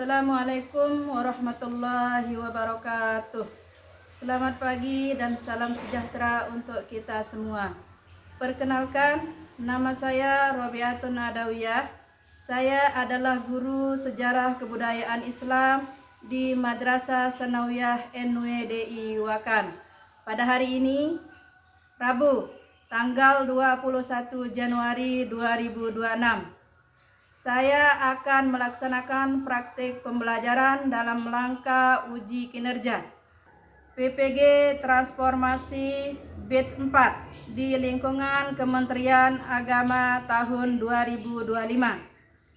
Assalamualaikum warahmatullahi wabarakatuh. Selamat pagi dan salam sejahtera untuk kita semua. Perkenalkan, nama saya Robiatun Adawiyah. Saya adalah guru sejarah kebudayaan Islam di Madrasah Sanawiyah NWDI Wakan. Pada hari ini, Rabu, tanggal 21 Januari 2026. Saya akan melaksanakan praktik pembelajaran dalam rangka uji kinerja PPG Transformasi Batch 4 di lingkungan Kementerian Agama tahun 2025.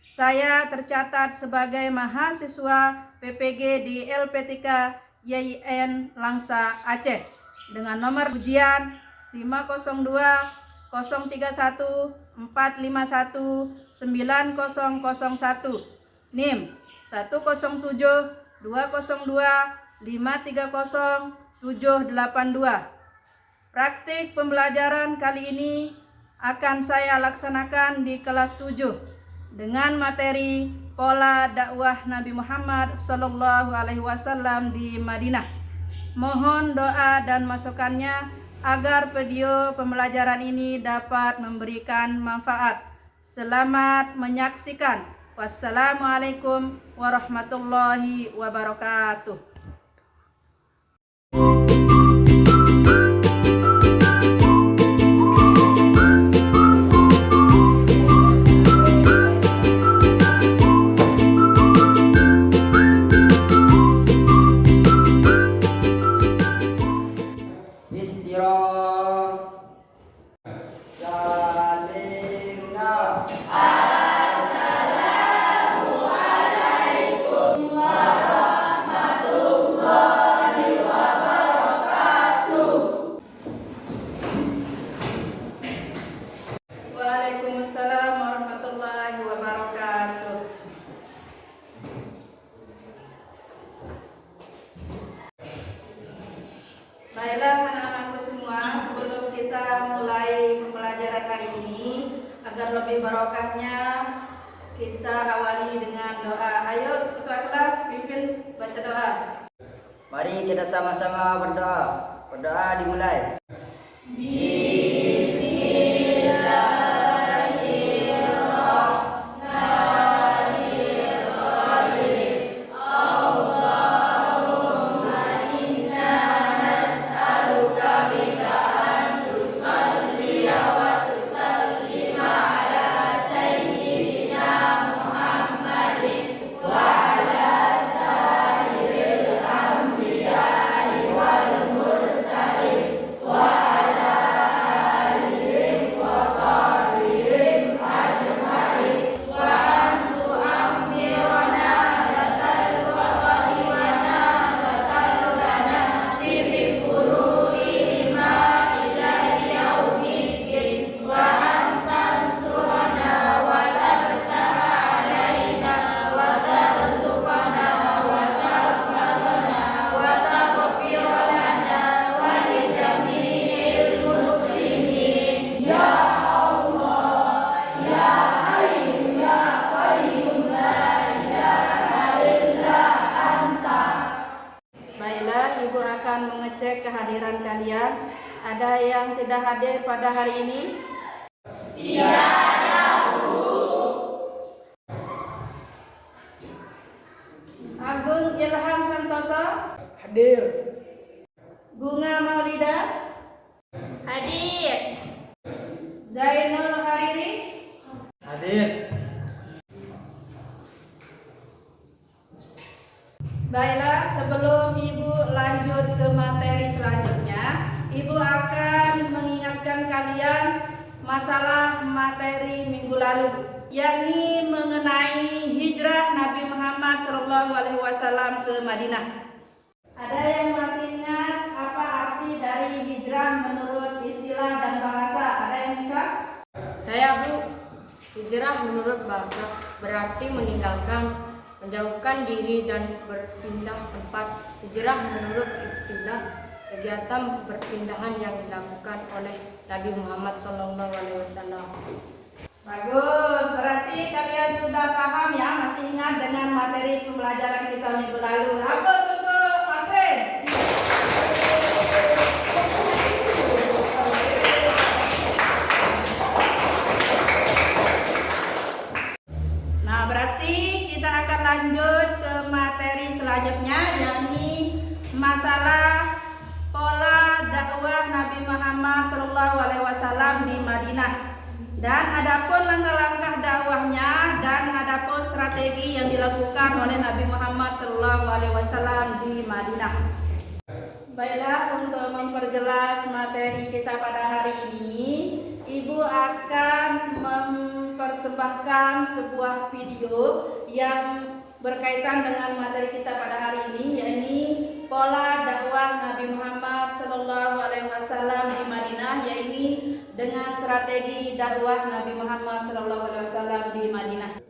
Saya tercatat sebagai mahasiswa PPG di LP3 YIN Langsa Aceh dengan nomor ujian 502 031 451 9001, NIM 107 202 530 782. Praktik pembelajaran kali ini akan saya laksanakan di kelas 7 dengan materi pola dakwah Nabi Muhammad SAW di Madinah. Mohon doa dan masukannya agar video pembelajaran ini dapat memberikan manfaat. Selamat menyaksikan. Wassalamualaikum warahmatullahi wabarakatuh. Waalaikumsalam warahmatullahi wabarakatuh. Baiklah anak-anakku semua, sebelum kita mulai pembelajaran hari ini, agar lebih barokahnya kita awali dengan doa. Ayo ketua kelas pimpin baca doa. Mari kita sama-sama berdoa. Berdoa dimulai. Ibu akan mengecek kehadiran kalian. Ada yang tidak hadir pada hari ini? Tidak ada, Bu. Agung Ilham Santoso? Hadir. Bunga Maulida? Hadir. Zainul Hariri? Hadir. Baiklah, sebelum Ibu lanjut ke materi selanjutnya, Ibu akan mengingatkan kalian masalah materi minggu lalu, yakni mengenai hijrah Nabi Muhammad SAW ke Madinah. Ada yang masih ingat apa arti dari hijrah menurut istilah dan bahasa? Ada yang bisa? Saya, Bu. Hijrah menurut bahasa berarti menjauhkan diri dan berpindah tempat. Hijrah menurut istilah kegiatan perpindahan yang dilakukan oleh Nabi Muhammad SAW. Bagus, berarti kalian sudah paham ya, masih ingat dengan materi pembelajaran kita minggu lalu. Aplaus untuk Marvin. Nah, berarti kita akan lanjut ke materi selanjutnya, yakni masalah pola dakwah Nabi Muhammad SAW di Madinah. Dan adapun langkah-langkah dakwahnya dan adapun strategi yang dilakukan oleh Nabi Muhammad SAW di Madinah. Baiklah, untuk memperjelas materi kita pada hari ini, Ibu akan mempersembahkan sebuah video yang berkaitan dengan materi kita pada hari ini, yakni pola dakwah Nabi Muhammad SAW di Madinah, yakni dengan strategi dakwah Nabi Muhammad SAW di Madinah.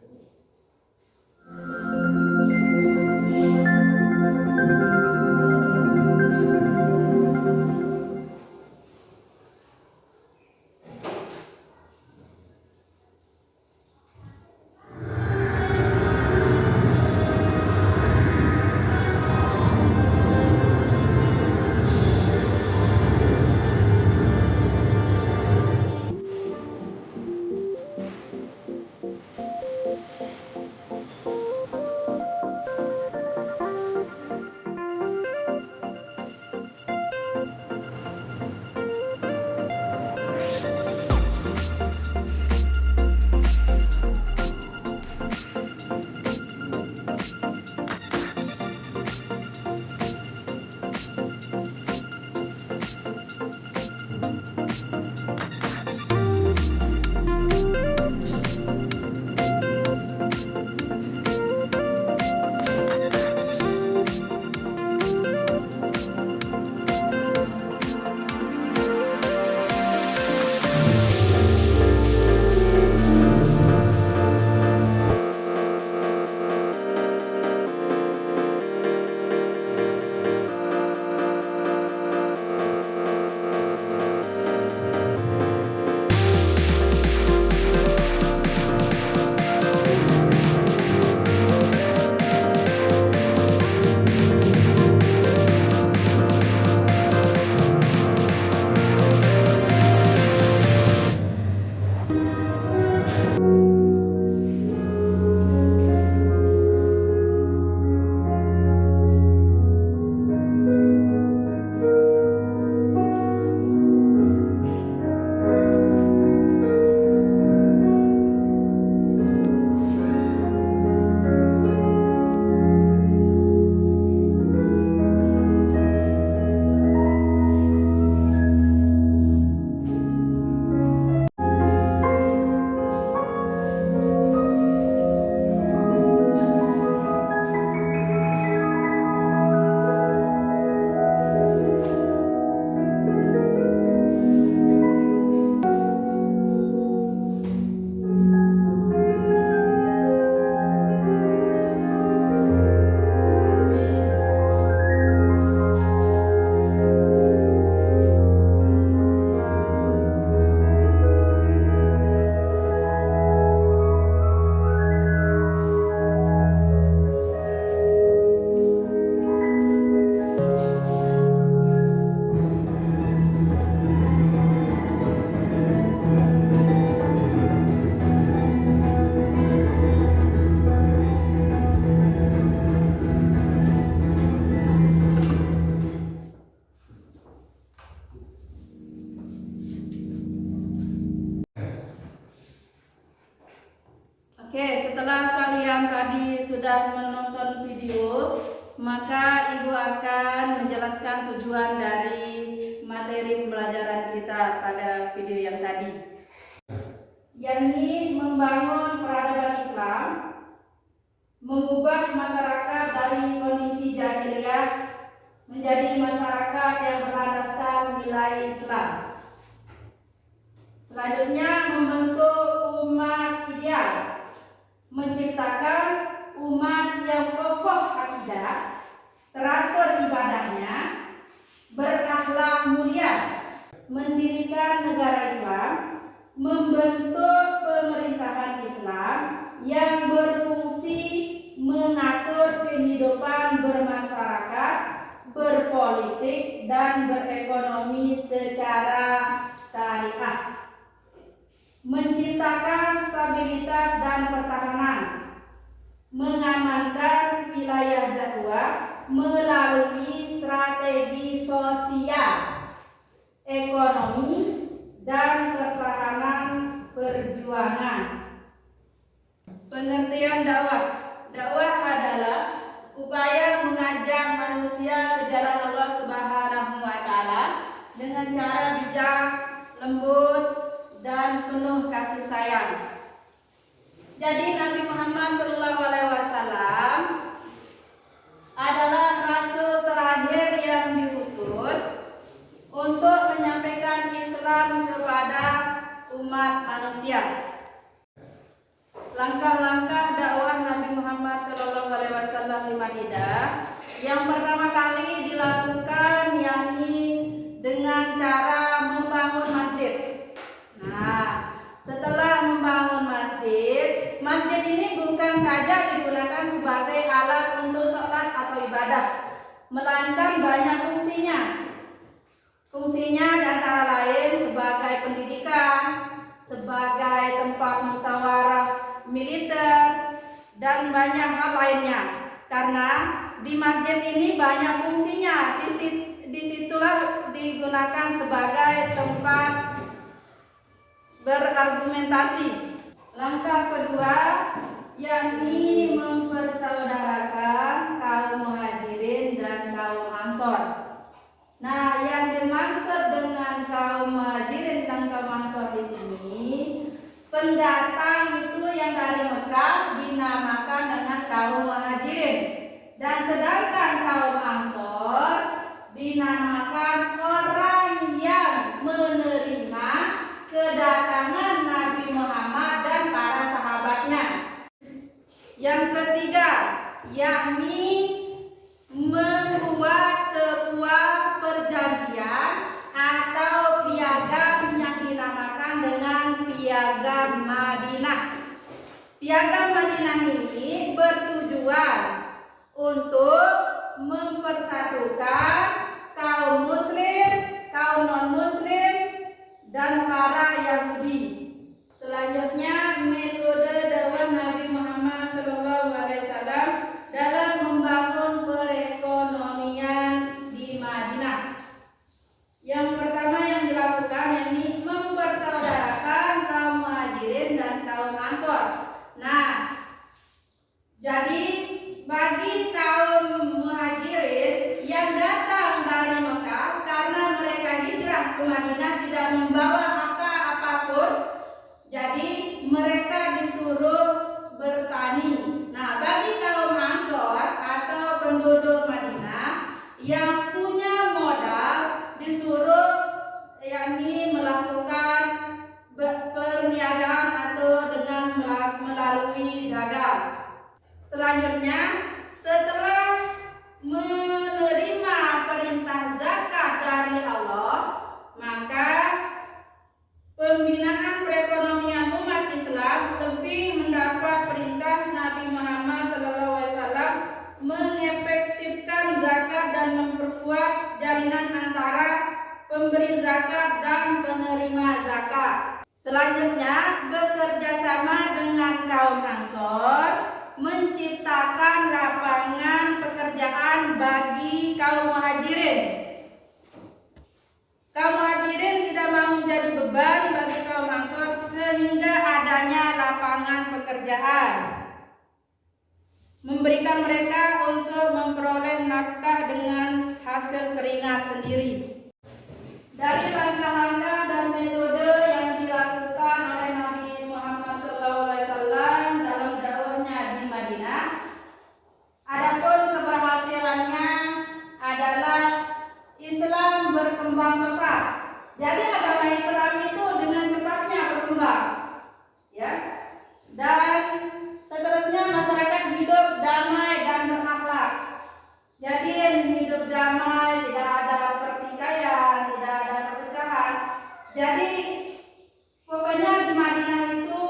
Oke, setelah kalian tadi sudah menonton video, maka Ibu akan menjelaskan tujuan dari materi pembelajaran kita pada video yang tadi, yakni membangun peradaban Islam, mengubah masyarakat dari kondisi jahiliyah menjadi masyarakat yang berlandaskan nilai Islam. Selanjutnya, membentuk umat ideal, menciptakan umat yang kokoh akidah, teratur ibadahnya, berakhlak mulia, mendirikan negara Islam, membentuk pemerintahan Islam yang berfungsi mengatur kehidupan bermasyarakat, berpolitik, dan berekonomi secara syariah, menciptakan stabilitas dan pertahanan, mengamankan wilayah dakwah melalui strategi sosial, ekonomi, dan pertahanan perjuangan. Pengertian dakwah. Dakwah adalah upaya mengajak manusia ke jalan Allah Subhanahu wa taala dengan cara bijak, lembut, dan penuh kasih sayang. Jadi Nabi Muhammad SAW adalah rasul terakhir yang diutus untuk menyampaikan Islam kepada umat manusia. Langkah-langkah dakwah Nabi Muhammad SAW di Madinah yang pertama kali dilakukan yakni dengan cara membangun masjid. Nah, setelah membangun masjid, masjid ini bukan saja digunakan sebagai alat untuk sholat atau ibadah, melainkan banyak fungsinya. Fungsinya antara lain sebagai pendidikan, sebagai tempat musyawarah militer, dan banyak hal lainnya. Karena di masjid ini banyak fungsinya, disitulah digunakan sebagai tempat berargumentasi. Langkah kedua yakni mempersaudarakan kaum muhajirin dan kaum ansor. Nah, yang dimaksud dengan kaum muhajirin dan kaum ansor di sini, pendatang itu yang dari Mekah dinamakan dengan kaum muhajirin, dan sedangkan kaum ansor dinamakan orang yang menerima kedatangan Nabi Muhammad dan para sahabatnya. Yang ketiga yakni membuat sebuah perjanjian atau piagam yang dinamakan dengan Piagam Madinah. Piagam Madinah ini bertujuan untuk mempersatukan kaum muslim, kaum non-muslim, dan para Yahudi. Selanjutnya, metode dakwah Nabi Muhammad SAW dalam membangun perekonomian di Madinah. Yang pertama yang dilakukan yakni mempersaudarakan kaum muhajirin dan kaum ansor. Nah, jadi bagi kaum muhajirin yang datang dari Mekah karena mereka hijrah ke Madinah tidak membawa harta apapun, jadi mereka disuruh bertani. Nah, bagi kaum ansor atau penduduk Madinah yang punya modal disuruh yakni melakukan perniagaan atau dengan melalui dagang. Selanjutnya, setelah menerima perintah zakat dari Allah, maka pembinaan perekonomian umat Islam lebih mendapat perintah Nabi Muhammad SAW mengefektifkan zakat dan memperkuat jalinan antara pemberi zakat dan penerima zakat. Selanjutnya, bekerja sama dengan kaum ansor menciptakan lapangan pekerjaan bagi kaum muhajirin. Kaum muhajirin tidak mau menjadi beban bagi kaum ansor sehingga adanya lapangan pekerjaan, memberikan mereka untuk memperoleh nafkah dengan hasil keringat sendiri. Dari langkah-langkah dan metode yang dilakukan oleh Nabi Muhammad SAW dalam dakwahnya di Madinah, adapun keberhasilannya adalah Islam berkembang pesat. Jadi agama Islam itu dengan cepatnya berkembang, ya. Dan seterusnya masyarakat hidup damai dan berakhlak. Jadi hidup damai, tidak ada pertikaian, tidak ada perpecahan. Jadi pokoknya di Madinah itu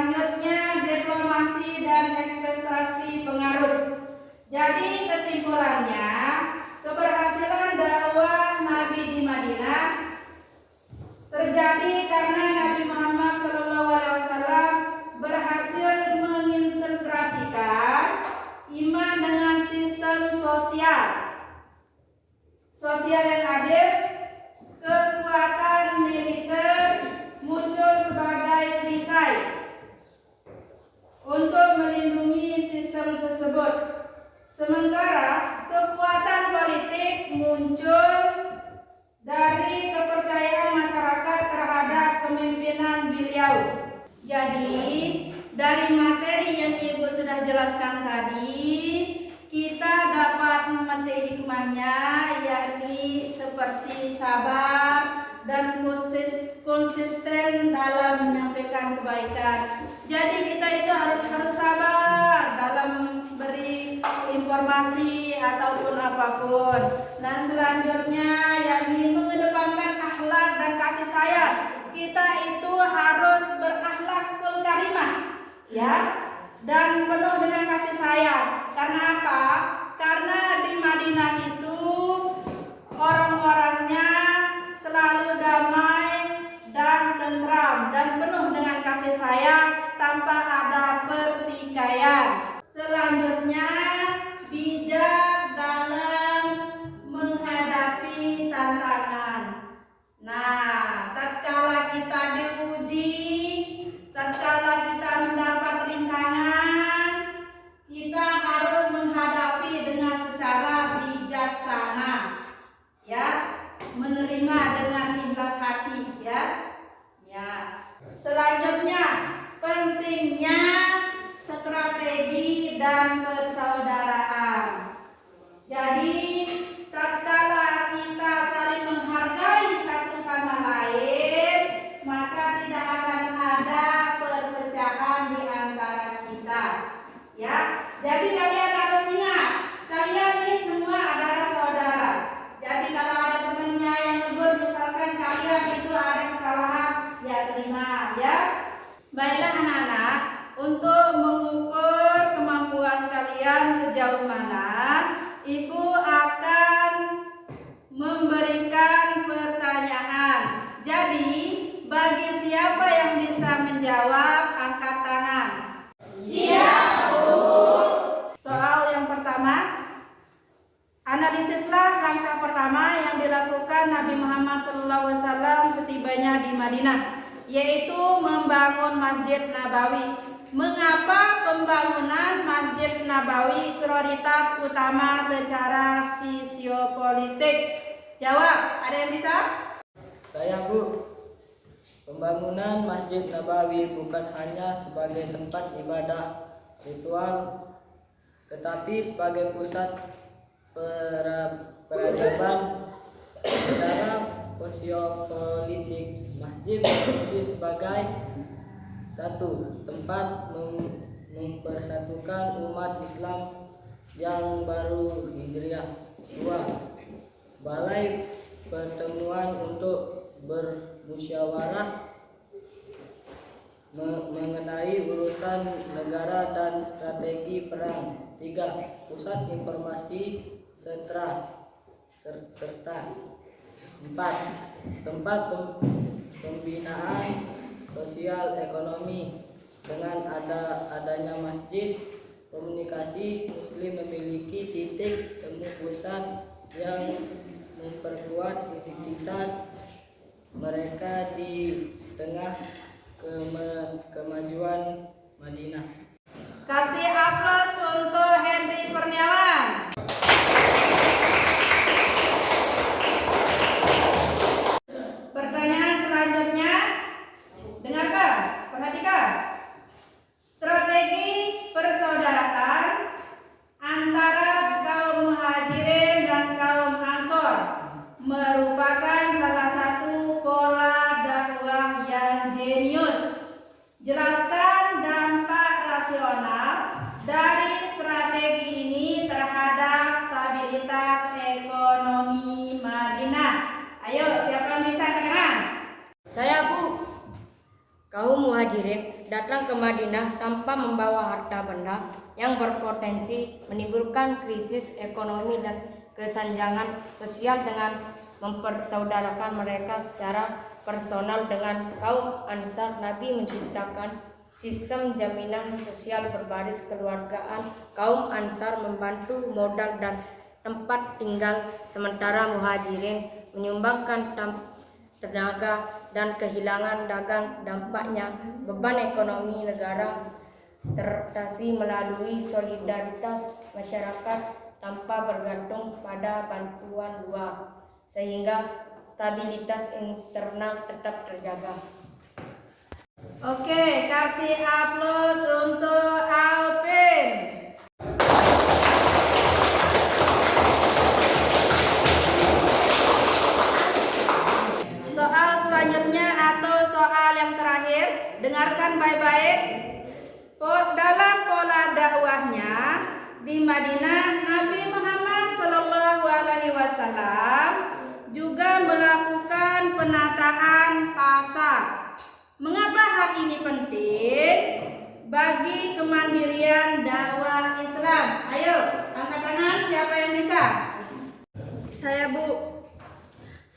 Selanjutnya diplomasi dan ekspektasi pengaruh. Jadi kesimpulannya, keberhasilan dakwah Nabi di Madinah terjadi karena Nabi Muhammad SAW berhasil mengintegrasikan iman dengan sistem sosial yang adil. Kekuatan militer muncul sebagai perisai untuk melindungi sistem tersebut. Sementara kekuatan politik muncul dari kepercayaan masyarakat terhadap kepemimpinan beliau. Jadi, dari materi yang Ibu sudah jelaskan tadi, kita dapat memetik hikmahnya, yakni seperti sabar dan konsisten dalam menyampaikan kebaikan. Jadi kita itu harus sabar dalam beri informasi ataupun apapun. Dan selanjutnya yakni mengedepankan akhlak dan kasih sayang. Kita itu harus berakhlakul karimah, ya, dan penuh dengan kasih sayang. Karena apa? Karena di Madinah itu orang-orangnya selalu damai dan tentram dan penuh dengan kasih sayang tanpa ada pertikaian. Selanjutnya, bijak dalam menghadapi tantangan. Nah, tatkala kita diuji, tatkala kita mendapat rintangan, kita harus menghadapi dengan secara bijaksana, ya, menerima dengan ikhlas hati, ya. Selanjutnya, pentingnya strategi dan persaudaraan. Jadi, tatkala kita saling menghargai satu sama lain, maka tidak akan ada perpecahan di antara kita. Ya, jadi kalian harus ingat, kalian ini semua adalah saudara. Jadi kalau ada temannya yang negur, misalkan kalian itu ada kesalahan, ya terima, ya. Baiklah anak-anak, untuk mengukur kemampuan kalian sejauh mana, Ibu akan memberikan pertanyaan. Jadi, bagi siapa yang bisa menjawab, angkat tangan. Siap, Bu. Soal yang pertama, analisislah langkah pertama yang dilakukan Nabi Muhammad SAW setibanya di Madinah, yaitu membangun Masjid Nabawi. Mengapa pembangunan Masjid Nabawi prioritas utama secara sosiopolitik? Jawab, ada yang bisa? Saya, Bu. Pembangunan Masjid Nabawi bukan hanya sebagai tempat ibadah ritual, tetapi sebagai pusat peradaban secara sosiopolitik. Masjid berfungsi sebagai satu, tempat mempersatukan umat Islam yang baru Hijriah. Dua, balai pertemuan untuk bermusyawarah mengenai urusan negara dan strategi perang. Tiga, pusat informasi serta empat, tempat pembinaan sosial ekonomi. Dengan adanya masjid, komunikasi Muslim memiliki titik temu pusat yang memperkuat identitas mereka di tengah kemajuan Madinah. Kasih aplaus untuk Henry Kurniawan. Pertanyaan selanjutnya, dengarkan, perhatikan. Strategi persaudaraan antara kaum Muhajirin dan kaum Ansor merupakan salah satu pola dakwah yang jenius. Jelaskan dampak rasional dari strategi ini terhadap stabilitas ekonomi Madinah. Ayo, siapa yang bisa angkat tangan? Saya, Bu. Kaum Muhajirin datang ke Madinah tanpa membawa harta benda yang berpotensi menimbulkan krisis ekonomi dan kesenjangan sosial dengan mempersaudarakan mereka secara personal dengan kaum Ansar. Nabi menciptakan sistem jaminan sosial berbaris keluargaan. Kaum Ansar membantu modal dan tempat tinggal, sementara Muhajirin menyumbangkan tenaga dan kehilangan dagang. Dampaknya beban ekonomi negara teratasi melalui solidaritas masyarakat tanpa bergantung pada bantuan luar, sehingga stabilitas internal tetap terjaga. Oke, kasih aplaus untuk Alvin. Soal selanjutnya atau soal yang terakhir, dengarkan baik-baik. Dalam pola dakwahnya di Madinah, Nabi Muhammad SAW juga melakukan penataan pasar. Mengapa hal ini penting bagi kemandirian dakwah Islam? Ayo, angkat tangan siapa yang bisa. Saya, Bu.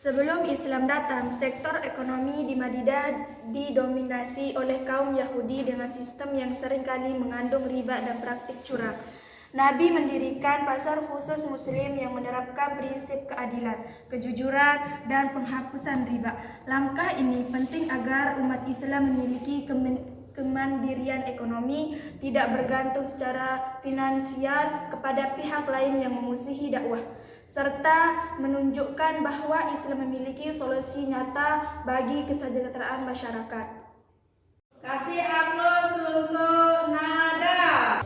Sebelum Islam datang, sektor ekonomi di Madinah didominasi oleh kaum Yahudi dengan sistem yang seringkali mengandung riba dan praktik curang. Nabi mendirikan pasar khusus Muslim yang menerapkan prinsip keadilan, kejujuran, dan penghapusan riba. Langkah ini penting agar umat Islam memiliki kemandirian ekonomi, tidak bergantung secara finansial kepada pihak lain yang memusuhi dakwah, serta menunjukkan bahwa Islam memiliki solusi nyata bagi kesejahteraan masyarakat. Kasih aplaus untuk Nada.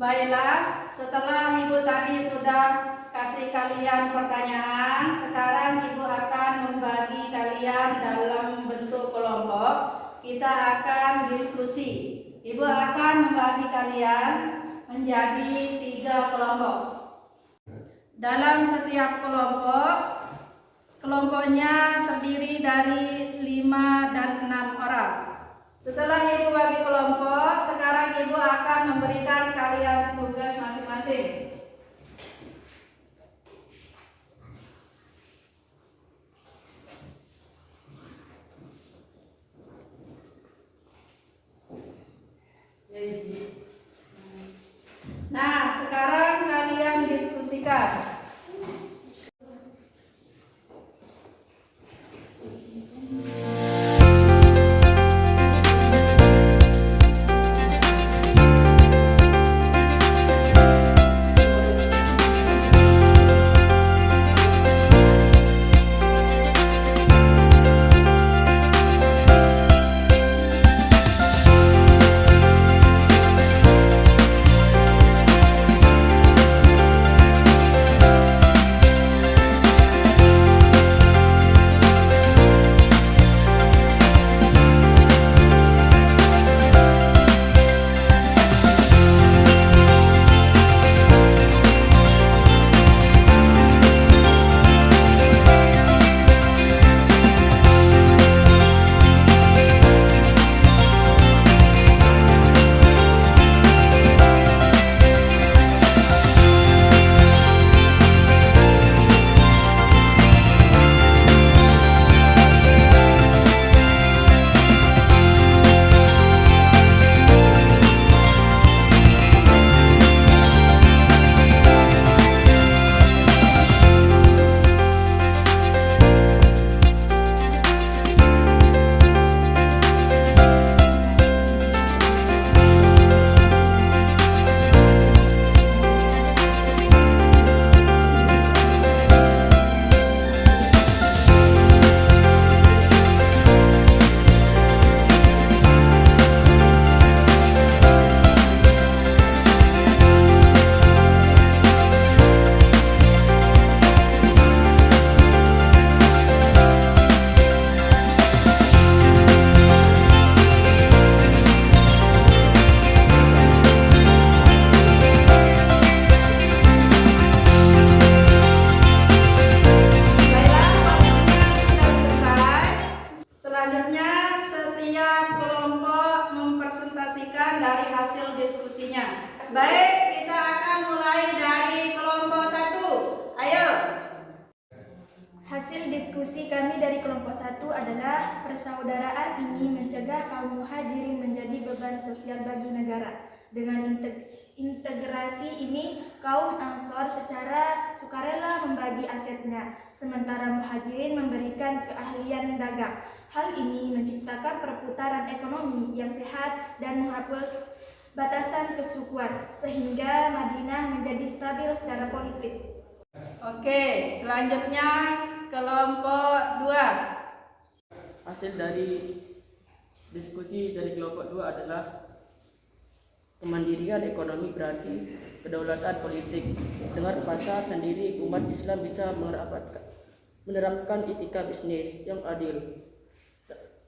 Baiklah, setelah Ibu tadi sudah kasih kalian pertanyaan, sekarang Ibu akan membagi kalian dalam bentuk kelompok. Kita akan diskusi. Ibu akan membagi kalian menjadi 3 kelompok. Dalam setiap kelompok, kelompoknya terdiri dari 5 dan 6 orang. Setelah Ibu bagi kelompok, sekarang Ibu akan memberikan kalian tugas masing-masing. Nah, sekarang kalian diskusikan. hasil diskusinya. Baik, kita akan mulai dari kelompok 1. Ayo. Hasil diskusi kami dari kelompok 1 adalah persaudaraan ini mencegah kaum muhajirin menjadi beban sosial bagi negara. Dengan integrasi ini, kaum Ansor secara sukarela membagi asetnya, sementara muhajirin memberikan keahlian dagang. Hal ini menciptakan perputaran ekonomi yang sehat dan menghapus batasan kesukuan, sehingga Madinah menjadi stabil secara politik. Oke, selanjutnya kelompok 2. Hasil dari diskusi dari kelompok 2 adalah kemandirian ekonomi berarti kedaulatan politik. Dengan pasar sendiri, umat Islam bisa menerapkan etika bisnis yang adil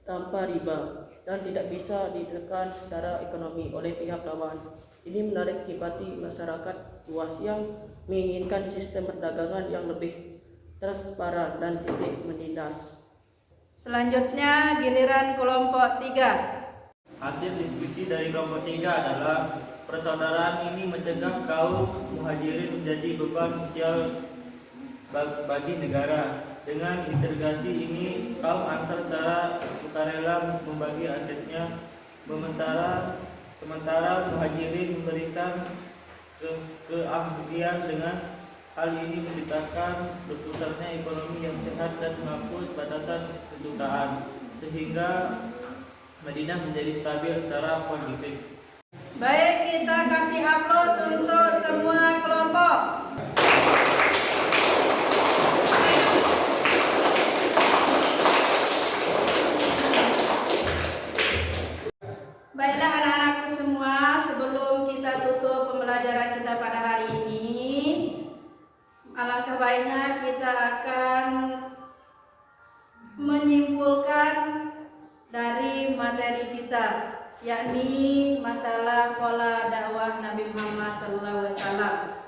tanpa riba dan tidak bisa ditekan secara ekonomi oleh pihak lawan. Ini menarik simpati masyarakat luas yang menginginkan sistem perdagangan yang lebih transparan dan tidak menindas. Selanjutnya giliran kelompok 3. Hasil diskusi dari kelompok 3 adalah persaudaraan ini mencegah kaum muhajirin menjadi beban sosial bagi negara. Dengan integrasi ini, kaum Ansar secara sukarela membagi asetnya, sementara muhajirin memberikan keahlian. Dengan hal ini menciptakan berpusatnya ekonomi yang sehat dan menghapus batasan kesukaan, sehingga Madinah menjadi stabil secara politik. Baik, kita kasih aplaus untuk semua kelompok. Baiklah anak-anakku semua, sebelum kita tutup pembelajaran kita pada hari ini, alangkah baiknya kita akan menyimpulkan dari materi kita, yakni masalah pola dakwah Nabi Muhammad SAW.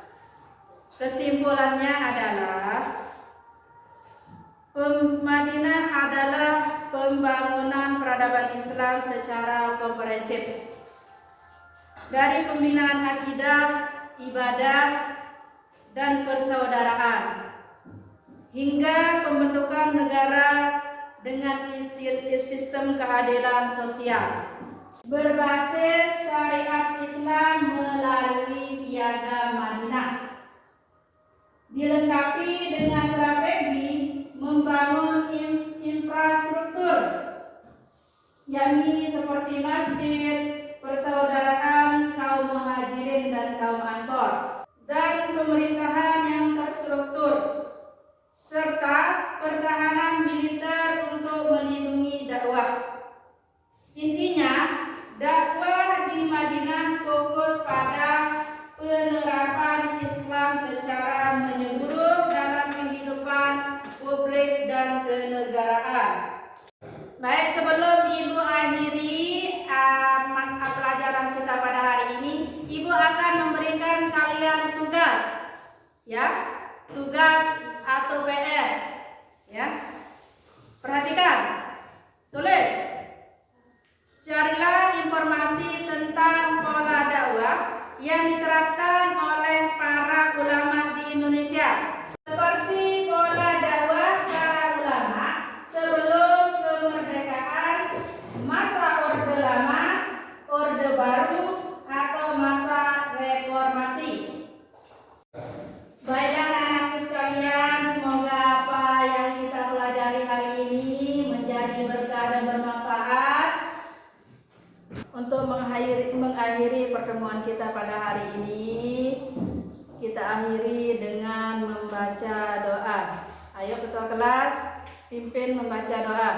Kesimpulannya adalah Madinah adalah pembangunan peradaban Islam secara komprehensif, dari pembinaan akidah, ibadah, dan persaudaraan, hingga pembentukan negara dengan sistem keadilan sosial berbasis syariat Islam melalui Piagam Madinah, dilengkapi dengan strategi membangun infrastruktur, yakni seperti masjid, persaudaraan kaum muhajirin dan kaum ansor, dan pemerintahan yang terstruktur, serta pertahanan militer untuk melindungi dakwah. Intinya, dakwah di Madinah fokus pada penerapan Islam secara menyeluruh dalam kehidupan publik dan kenegaraan. Baik, sebelum Ibu akhiri pelajaran kita pada hari ini, Ibu akan memberikan kalian tugas, ya, tugas atau PR, ya. Perhatikan, tulis. Carilah informasi tentang pola dakwah yang diterapkan oleh para ulama di Indonesia, seperti pola dakwah para ulama sebelum kemerdekaan, masa Orde Lama, Orde Baru, atau masa reformasi. Baiklah anak-anakku sekalian, semoga apa yang kita pelajari hari ini menjadi berkah dan bermanfaat untuk mengakhiri pertemuan kita pada hari ini. Kita akhiri dengan membaca doa. Ayo ketua kelas, pimpin membaca doa.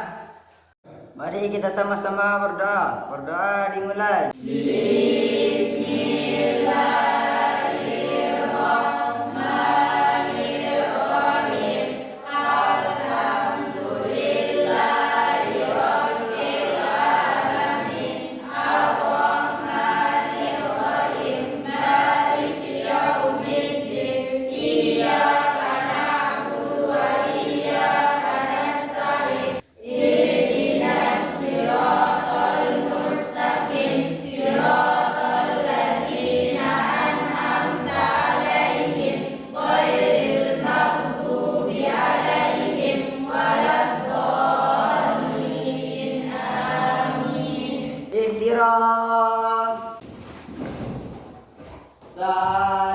Mari kita sama-sama berdoa. Berdoa dimulai. Sirotol mustaqim, sirotol Salam